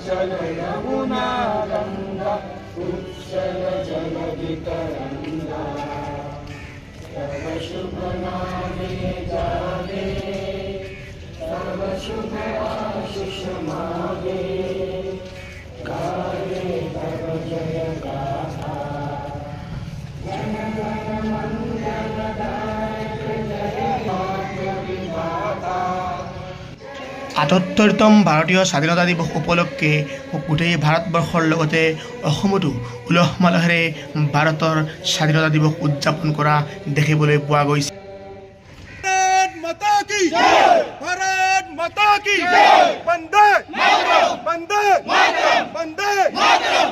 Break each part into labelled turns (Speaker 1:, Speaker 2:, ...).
Speaker 1: चल यमुना गंगा उच्छल जलधि तरंगा तव शुभ नामे जागे तव शुभ आशीष मागे गाये तव जय गाथा जन गण मंगलदायक जय मातृविधाता। ৭৮তম ভাৰতীয় স্বাধীনতা দিৱস উপলক্ষে গোটেই ভাৰতবৰ্ষৰ লগতে অসমতো উলহ মালহেৰে ভাৰতৰ স্বাধীনতা দিৱস উদযাপন কৰা দেখিবলৈ পোৱা গৈছে।
Speaker 2: भारत माता की जय, भारत माता की जय, वंदे मातरम, वंदे मातरम, वंदे मातरम।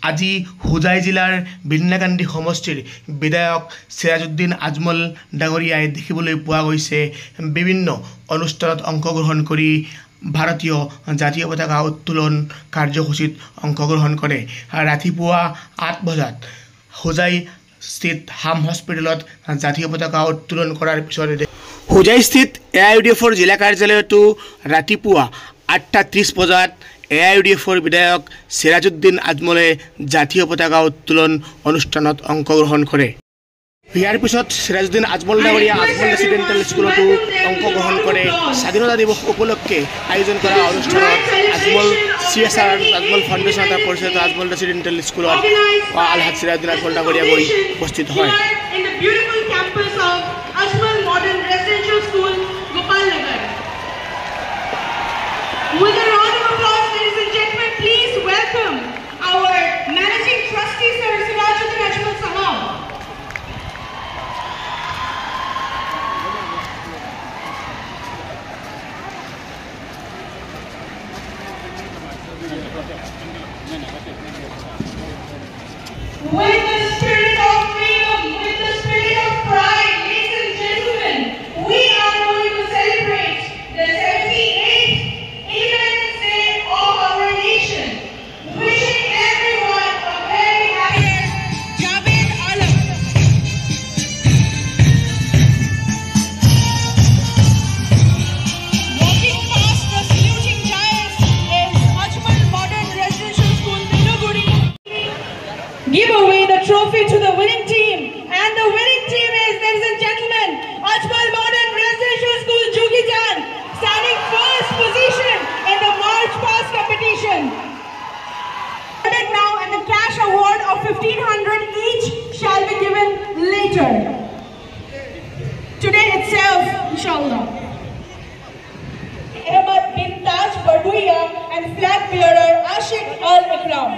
Speaker 3: আজি হোজাই জিলাৰ বিন্নাকান্দি সমষ্টিৰ বিধায়ক সিৰাজউদ্দিন আজমল ডাঙৰীয়াই দেখিবলৈ পোৱা গৈছে বিভিন্ন অনুষ্ঠানত অংশগ্ৰহণ কৰি ভাৰতীয় জাতীয় পতাকা উত্তোলন কাৰ্যসূচীত অংশগ্ৰহণ কৰে। ৰাতিপুৱা ৮ বজাত হোজাই স্থিত হাম হস্পিটেলত জাতীয় পতাকা উত্তোলন কৰাৰ পিছত হোজাই স্থিত AIUDFৰ জিলা কাৰ্যালয়তো ৰাতিপুৱা ৮:৩০ বজাত AIUDFৰ বিধায়ক সিৰাজউদ্দিন আজমলে জাতীয় পতাকা উত্তোলন অনুষ্ঠানত অংশগ্ৰহণ কৰে। ইয়াৰ পিছত সিৰাজউদ্দিন আজমল ডাঙৰীয়া আজমল ৰেচিডেণ্টেল স্কুলতো অংশগ্ৰহণ কৰে। স্বাধীনতা দিৱস উপলক্ষে আয়োজন কৰা অনুষ্ঠানত আজমল CSR আজমল ফাউণ্ডেশ্যন পৰিচালিত আজমল ৰেচিডেণ্টেল স্কুলত আলহাজ সিৰাজউদ্দিন আজমল ডাঙৰীয়া গৈ উপস্থিত হয়।
Speaker 4: With a round of applause, ladies and gentlemen, please welcome our Managing Trustee, Sir Sirajuddin Ajmal Sahab. With the spirit of freedom, with the spirit of pride, ladies and gentlemen, we are going to celebrate the 78th Independence Day of our nation. Wishing everyone a very happy Javed Alam. Walking past the saluting giants is Ajmal Modern Residential School, Niluguri. Give away the trophy to the winning team, and the winning team is, ladies and gentlemen, Ajmal Modern Residential School, Jugijan, standing first position in the March Past competition. Now, and the cash award of 1,500 each shall be given later. Today itself, inshallah. Ahmad bin Taj Barbuya and flag bearer Ashik Al Ikram.